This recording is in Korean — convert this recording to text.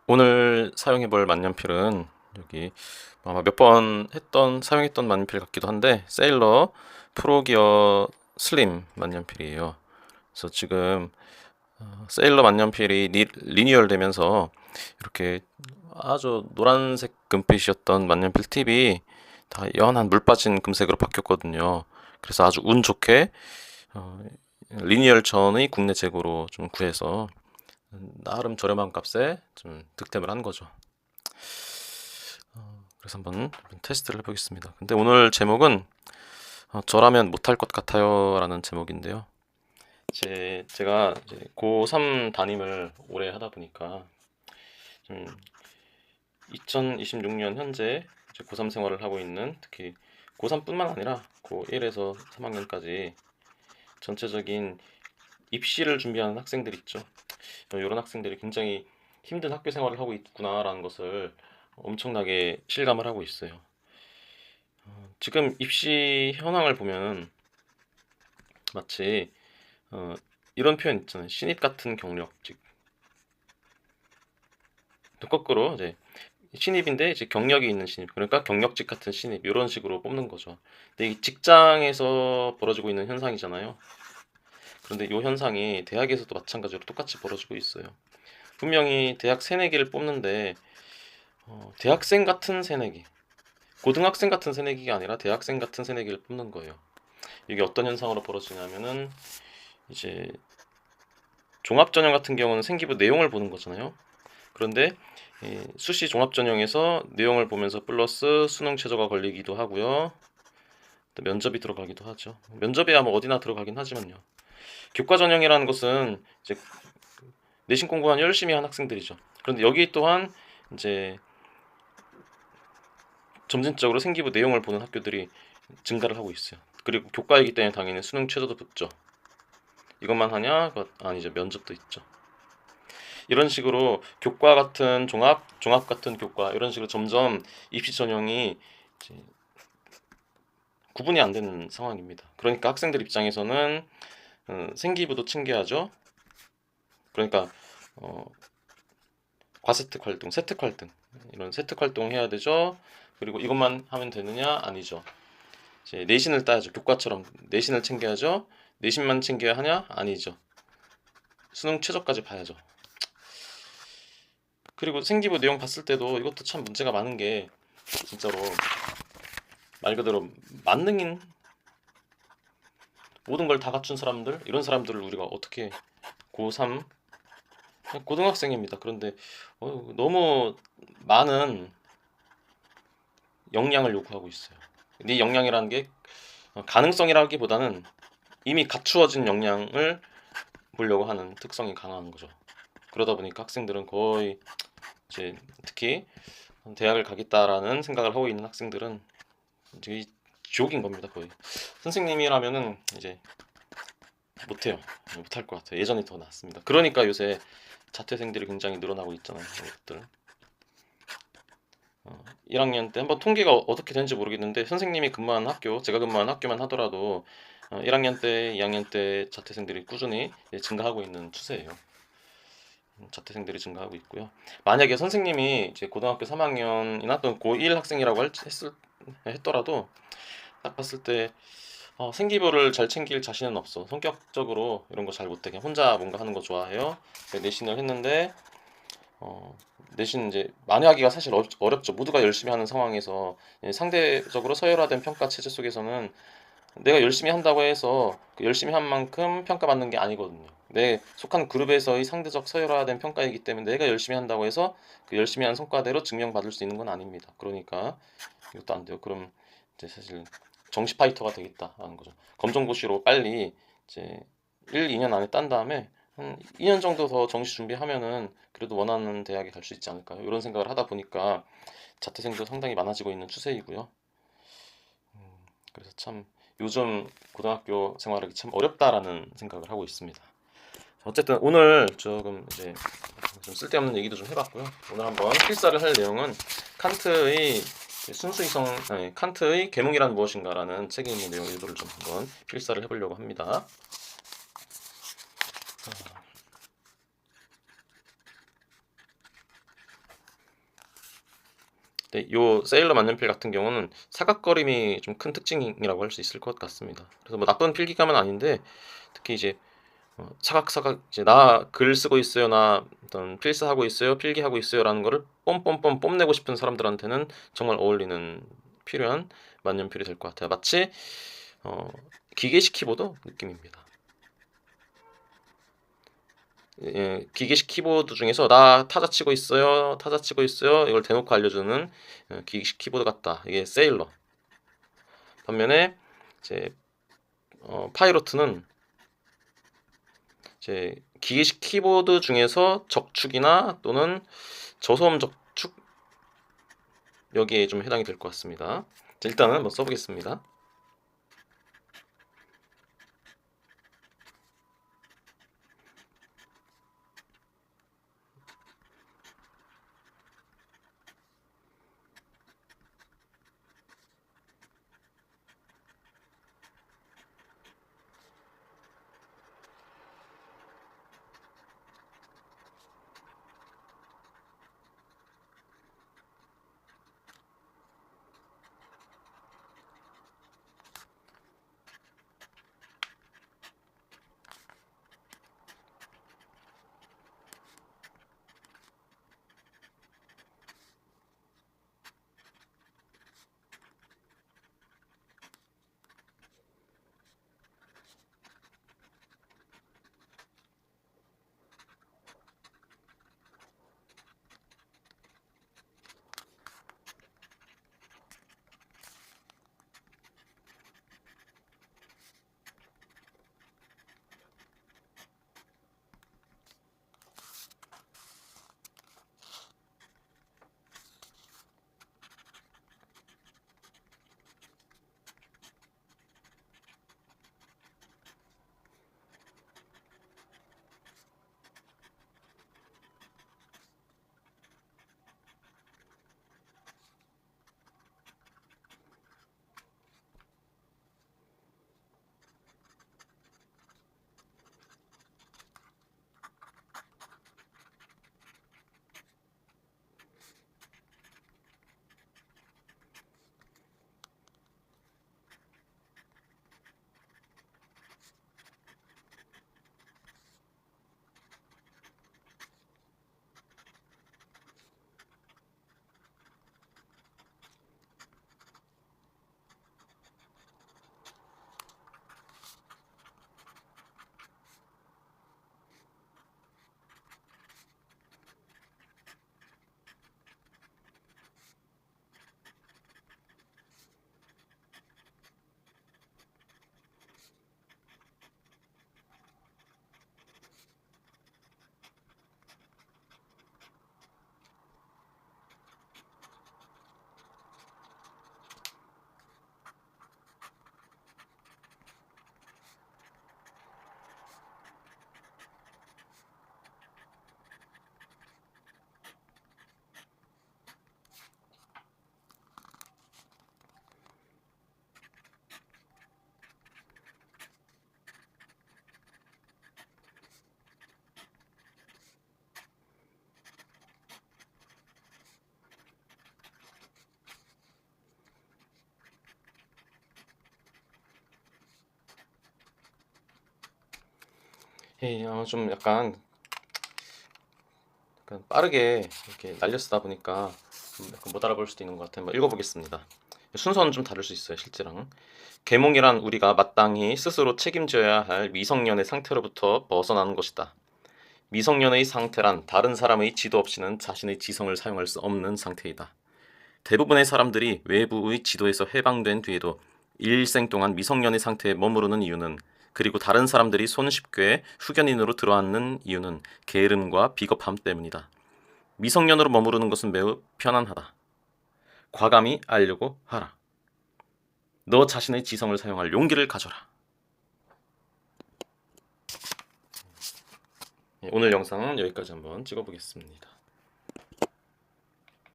오늘 사용해 볼 만년필은 여기 아마 몇 번 사용했던 만년필 같기도 한데 세일러 프로기어 슬림 만년필이에요. 그래서 지금 세일러 만년필이 리뉴얼 되면서 이렇게 아주 노란색 금빛이었던 만년필 팁이 다 연한 물 빠진 금색으로 바뀌었거든요. 그래서 아주 운 좋게 어, 리뉴얼 전의 국내 재고로 좀 구해서 나름 저렴한 값에 좀 득템을 한 거죠. 그래서 한번 테스트를 해보겠습니다. 근데 오늘 제목은 저라면 못할 것 같아요 라는 제목인데요. 제가 이제 고3 담임을 오래 하다 보니까 좀 2026년 현재 이제 고3 생활을 하고 있는, 특히 고3뿐만 아니라 고1에서 3학년까지 전체적인 입시를 준비하는 학생들 있죠. 이런 학생들이 굉장히 힘든 학교 생활을 하고 있구나라는 것을 엄청나게 실감을 하고 있어요. 지금 입시 현황을 보면 마치 어, 이런 표현 있잖아요. 신입 같은 경력직. 또 거꾸로 이제 신입인데 이제 경력이 있는 신입, 그러니까 경력직 같은 신입, 이런 식으로 뽑는 거죠. 근데 이 직장에서 벌어지고 있는 현상이잖아요. 그런데 이 현상이 대학에서도 마찬가지로 똑같이 벌어지고 있어요. 분명히 대학 새내기를 뽑는데 대학생 같은 새내기, 고등학생 같은 새내기가 아니라 대학생 같은 새내기를 뽑는 거예요. 이게 어떤 현상으로 벌어지냐면은 이제 종합전형 같은 경우는 생기부 내용을 보는 거잖아요. 그런데 수시 종합전형에서 내용을 보면서 플러스 수능 최저가 걸리기도 하고요. 또 면접이 들어가기도 하죠. 면접이야 뭐 어디나 들어가긴 하지만요. 교과전형이라는 것은 이제 내신 공부한 열심히 한 학생들이죠. 그런데 여기 또한 이제 점진적으로 생기부 내용을 보는 학교들이 증가를 하고 있어요. 그리고 교과이기 때문에 당연히 수능 최저도 붙죠. 이것만 하냐? 그것 아니죠. 면접도 있죠. 이런 식으로 교과 같은 종합, 종합 같은 교과, 이런 식으로 점점 입시 전형이 이제 구분이 안 되는 상황입니다. 그러니까 학생들 입장에서는 생기부도 챙겨야죠. 그러니까 어, 과세특 활동, 세특 활동, 이런 세특 활동 해야 되죠. 그리고 이것만 하면 되느냐? 아니죠. 이제 내신을 따야죠. 교과처럼 내신을 챙겨야죠. 내신만 챙겨야 하냐? 아니죠. 수능 최저까지 봐야죠. 그리고 생기부 내용 봤을 때도 이것도 참 문제가 많은 게, 진짜로 말 그대로 만능인, 모든 걸 다 갖춘 사람들, 이런 사람들을 우리가 어떻게, 고3 고등학생입니다. 그런데 너무 많은 역량을 요구하고 있어요. 근데 이 역량이라는 게 가능성이라기보다는 이미 갖추어진 역량을 보려고 하는 특성이 강한 거죠. 그러다 보니까 학생들은 거의 이제 특히 대학을 가겠다라는 생각을 하고 있는 학생들은 이제 지옥인 겁니다. 거의 선생님이라면은 이제 못해요. 못할 것 같아요. 예전이 더 낫습니다. 그러니까 요새 자퇴생들이 굉장히 늘어나고 있잖아요. 이것들 1학년 때 한번 통계가 어떻게 되는지 모르겠는데, 선생님이 근무한 학교, 제가 근무한 학교만 하더라도 1학년 때, 2학년 때 자퇴생들이 꾸준히 증가하고 있는 추세예요. 자퇴생들이 증가하고 있고요. 만약에 선생님이 이제 고등학교 3학년이나 또는 고1 학생이라고 했더라도 딱 봤을 때 생기부를 잘 챙길 자신은 없어. 성격적으로 이런 거 잘 못해. 그냥 혼자 뭔가 하는 거 좋아해요. 내신을 했는데 내신 이제 만회하기가 사실 어렵죠. 모두가 열심히 하는 상황에서 상대적으로 서열화된 평가 체제 속에서는 내가 열심히 한다고 해서 그 열심히 한 만큼 평가받는 게 아니거든요. 내 속한 그룹에서의 상대적 서열화된 평가이기 때문에 내가 열심히 한다고 해서 그 열심히 한 성과대로 증명받을 수 있는 건 아닙니다. 그러니까 이것도 안 돼요. 그럼 이제 사실 정시 파이터가 되겠다라는 거죠. 검정고시로 빨리 이제 1, 2년 안에 딴 다음에 한 2년 정도 더 정시 준비하면은 그래도 원하는 대학에 갈 수 있지 않을까요? 이런 생각을 하다 보니까 자퇴생도 상당히 많아지고 있는 추세이고요. 그래서 참 요즘 고등학교 생활하기 참 어렵다라는 생각을 하고 있습니다. 어쨌든 오늘 조금 이제 좀 쓸데없는 얘기도 좀 해봤고요. 오늘 한번 필사를 할 내용은 칸트의 순수이성, 아니, 칸트의 계몽이란 무엇인가라는 책에 있는 내용 일부를 좀 한번 필사를 해보려고 합니다. 네, 요 세일러 만년필 같은 경우는 사각거림이 좀 큰 특징이라고 할 수 있을 것 같습니다. 그래서 뭐 나쁜 필기감은 아닌데 특히 이제 사각사각 이제 "나 글 쓰고 있어요. 나 어떤 필사하고 있어요. 필기하고 있어요."라는 거를 뽐뽐뽐 뽐내고 싶은 사람들한테는 정말 어울리는 필요한 만년필이 될 것 같아요. 마치 어 기계식 키보드 느낌입니다. 예, 기계식 키보드 중에서 "나 타자 치고 있어요. 타자 치고 있어요." 이걸 대놓고 알려주는 기계식 키보드 같다. 이게 세일러. 반면에 이제 파이로트는 이제 기계식 키보드 중에서 적축이나 또는 저소음 적축 여기에 좀 해당이 될 것 같습니다. 자, 일단은 한번 써보겠습니다. 예, 좀 약간 빠르게 이렇게 날려 쓰다 보니까 좀 약간 못 알아볼 수도 있는 것 같아요. 한번 읽어보겠습니다. 순서는 좀 다를 수 있어요, 실제랑. 계몽이란 우리가 마땅히 스스로 책임져야 할 미성년의 상태로부터 벗어나는 것이다. 미성년의 상태란 다른 사람의 지도 없이는 자신의 지성을 사용할 수 없는 상태이다. 대부분의 사람들이 외부의 지도에서 해방된 뒤에도 일생 동안 미성년의 상태에 머무르는 이유는, 그리고 다른 사람들이 손쉽게 후견인으로 들어앉는 이유는 게으름과 비겁함 때문이다. 미성년으로 머무르는 것은 매우 편안하다. 과감히 알려고 하라. 너 자신의 지성을 사용할 용기를 가져라. 오늘 영상은 여기까지 한번 찍어보겠습니다.